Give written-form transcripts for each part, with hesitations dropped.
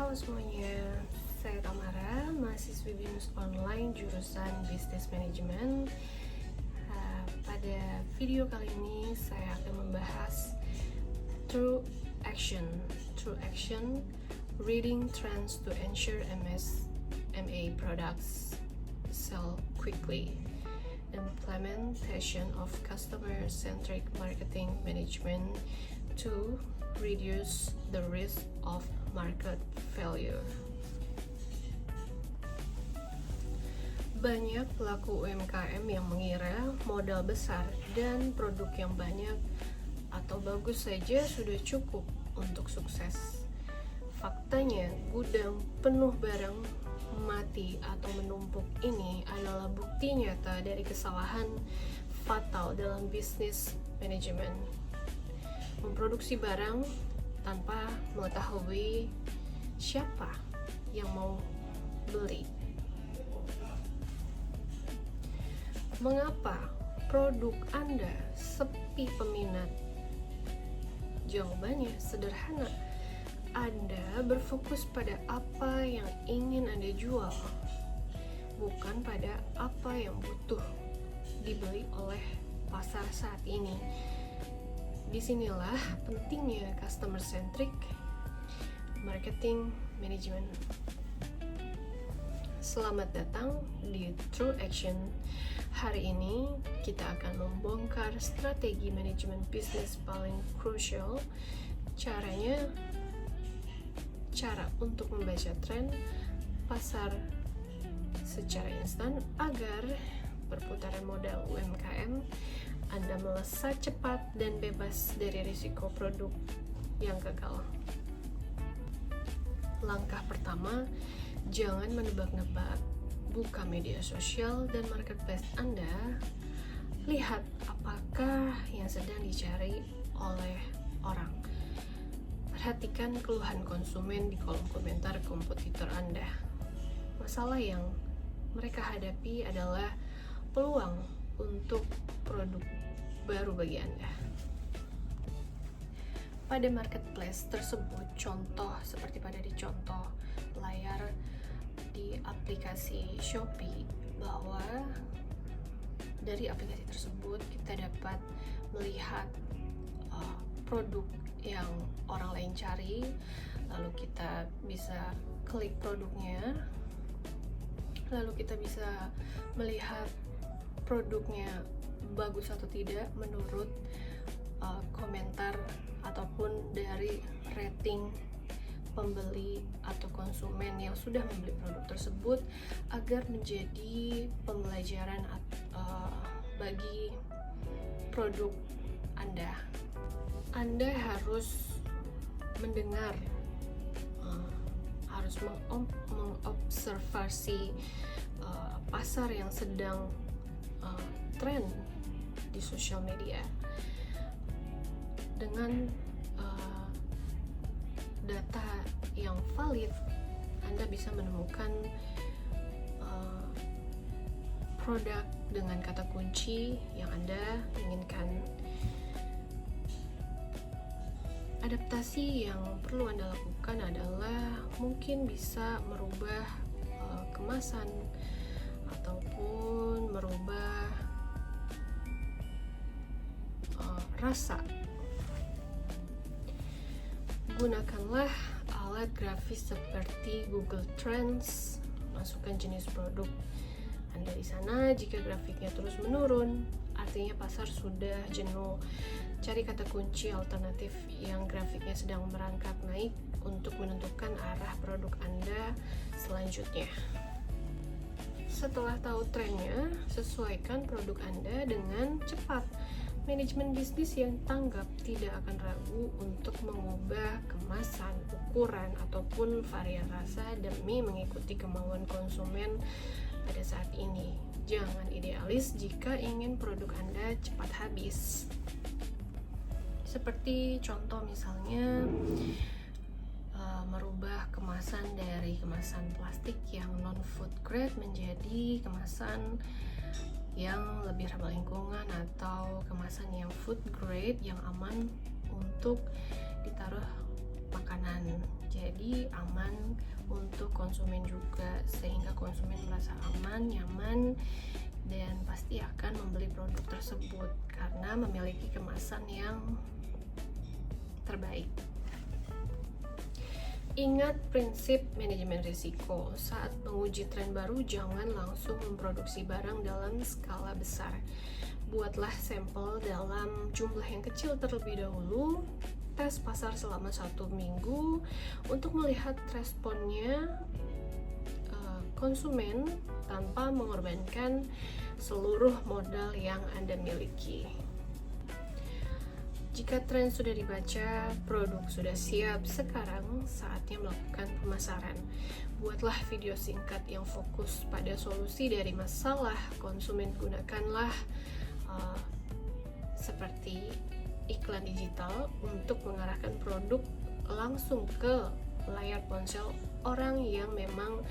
Halo semuanya, saya Tamara, mahasiswi BINUS Online jurusan Business Management. Pada video kali ini saya akan membahas True Action, Reading Trends to Ensure MA Products Sell Quickly, Implementation of Customer-Centric Marketing Management to reduce the risk of market failure. Banyak pelaku UMKM yang mengira modal besar dan produk yang banyak atau bagus saja sudah cukup untuk sukses. Faktanya, gudang penuh barang mati atau menumpuk ini adalah bukti nyata dari kesalahan fatal dalam bisnis manajemen. Memproduksi barang tanpa mengetahui siapa yang mau beli. Mengapa produk Anda sepi peminat? Jawabannya sederhana. Anda berfokus pada apa yang ingin Anda jual, bukan pada apa yang butuh dibeli oleh pasar saat ini. Disinilah pentingnya customer-centric marketing management. Selamat datang di True Action. Hari ini kita akan membongkar strategi manajemen bisnis paling crucial. Cara untuk membaca tren pasar secara instan agar perputaran modal UMKM Anda melesat cepat dan bebas dari risiko produk yang gagal. Langkah pertama, jangan menebak-nebak. Buka media sosial dan marketplace Anda. Lihat apakah yang sedang dicari oleh orang. Perhatikan keluhan konsumen di kolom komentar kompetitor Anda. Masalah yang mereka hadapi adalah peluang untuk produk baru bagi Anda. Pada marketplace tersebut, contoh seperti pada di contoh layar di aplikasi Shopee, bahwa dari aplikasi tersebut kita dapat melihat produk yang orang lain cari, lalu kita bisa klik produknya, lalu kita bisa melihat produknya bagus atau tidak menurut komentar ataupun dari rating pembeli atau konsumen yang sudah membeli produk tersebut, agar menjadi pembelajaran bagi produk Anda. Anda harus mendengar, harus mengobservasi pasar yang sedang tren di sosial media. Dengan data yang valid, Anda bisa menemukan produk dengan kata kunci yang Anda inginkan. Adaptasi yang perlu Anda lakukan adalah mungkin bisa merubah kemasan ataupun merubah rasa. Gunakanlah alat grafis seperti Google Trends, masukkan jenis produk Anda di sana. Jika grafiknya terus menurun, artinya pasar sudah jenuh. Cari kata kunci alternatif yang grafiknya sedang merangkak naik untuk menentukan arah produk Anda selanjutnya. Setelah tahu trennya, sesuaikan produk Anda dengan cepat. Manajemen bisnis yang tanggap tidak akan ragu untuk mengubah kemasan, ukuran, ataupun varian rasa demi mengikuti kemauan konsumen pada saat ini. Jangan idealis jika ingin produk Anda cepat habis. Seperti contoh misalnya, merubah kemasan dari kemasan plastik yang non-food grade menjadi kemasan yang lebih ramah lingkungan, atau kemasan yang food grade yang aman untuk ditaruh makanan, jadi aman untuk konsumen juga, sehingga konsumen merasa aman, nyaman, dan pasti akan membeli produk tersebut karena memiliki kemasan yang terbaik. Ingat prinsip manajemen risiko. Saat menguji tren baru, jangan langsung memproduksi barang dalam skala besar. Buatlah sampel dalam jumlah yang kecil terlebih dahulu. Tes pasar selama 1 minggu untuk melihat responnya konsumen tanpa mengorbankan seluruh modal yang Anda miliki. Jika tren sudah dibaca, produk sudah siap, sekarang saatnya melakukan pemasaran. Buatlah video singkat yang fokus pada solusi dari masalah konsumen. Gunakanlah seperti iklan digital untuk mengarahkan produk langsung ke layar ponsel orang yang memang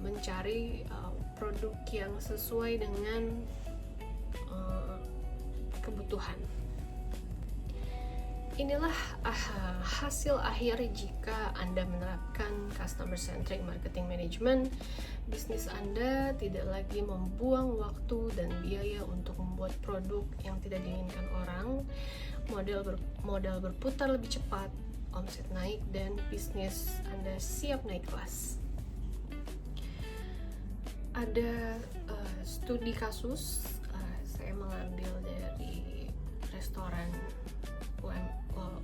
mencari produk yang sesuai dengan kebutuhan. Inilah hasil akhir jika Anda menerapkan customer centric marketing management. Bisnis Anda tidak lagi membuang waktu dan biaya untuk membuat produk yang tidak diinginkan orang. Modal berputar lebih cepat, omset naik, dan bisnis Anda siap naik kelas. Ada studi kasus, saya mengambil dari restoran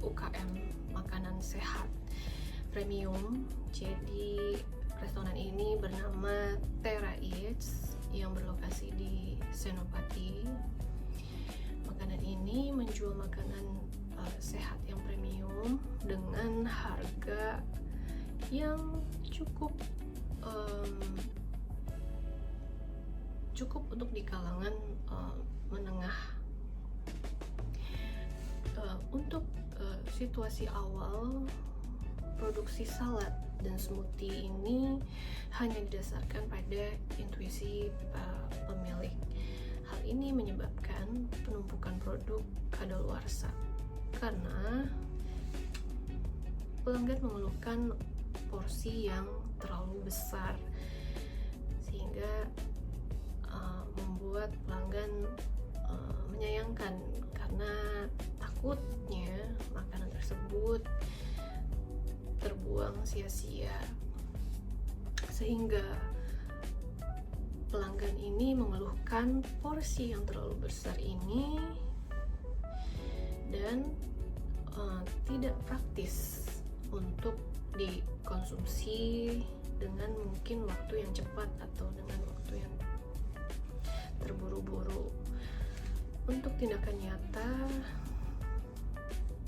UKM makanan sehat premium. Jadi restoran ini bernama Terra Eats yang berlokasi di Senopati. Makanan ini menjual makanan sehat yang premium dengan harga yang cukup untuk di kalangan menengah. Untuk situasi awal, produksi salad dan smoothie ini hanya didasarkan pada intuisi pemilik. Hal ini menyebabkan penumpukan produk kadaluarsa karena pelanggan mengeluhkan porsi yang terlalu besar, sehingga membuat pelanggan menyayangkan karena takutnya makanan tersebut terbuang sia-sia, sehingga pelanggan ini mengeluhkan porsi yang terlalu besar ini dan tidak praktis untuk dikonsumsi dengan mungkin waktu yang cepat atau dengan waktu yang terburu-buru. Untuk tindakan nyata,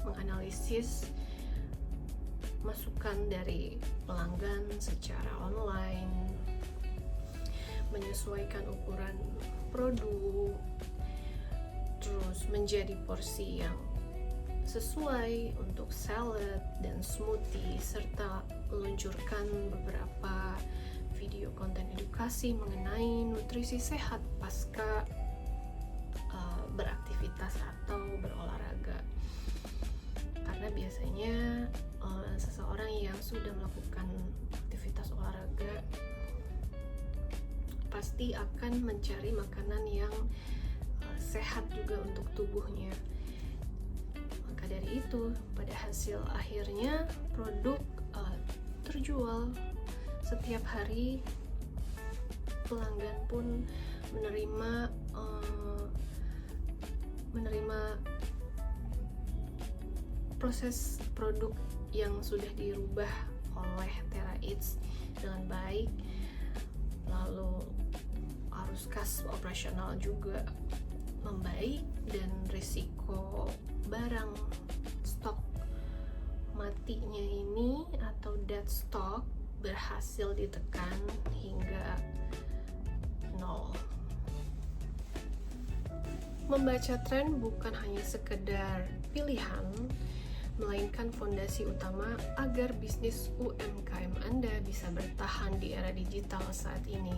menganalisis masukan dari pelanggan secara online, menyesuaikan ukuran produk, terus menjadi porsi yang sesuai untuk salad dan smoothie, serta meluncurkan beberapa video konten edukasi mengenai nutrisi sehat pasca beraktivitas atau berolahraga. Karena biasanya seseorang yang sudah melakukan aktivitas olahraga pasti akan mencari makanan yang sehat juga untuk tubuhnya. Maka dari itu, pada hasil akhirnya produk terjual setiap hari. Pelanggan pun menerima proses produk yang sudah dirubah oleh Terra Eats dengan baik. Lalu arus kas operasional juga membaik dan risiko barang stok matinya ini atau dead stock berhasil ditekan hingga 0. Membaca tren bukan hanya sekedar pilihan, melainkan fondasi utama agar bisnis UMKM Anda bisa bertahan di era digital saat ini.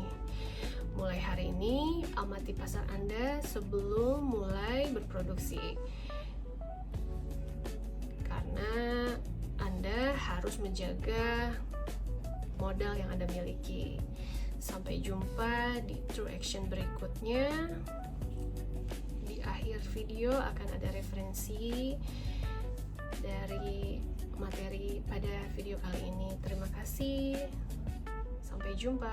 Mulai hari ini, amati pasar Anda sebelum mulai berproduksi. Karena Anda harus menjaga modal yang Anda miliki. Sampai jumpa di True Action berikutnya. Di akhir video akan ada referensi dari materi pada video kali ini. Terima kasih. Sampai jumpa.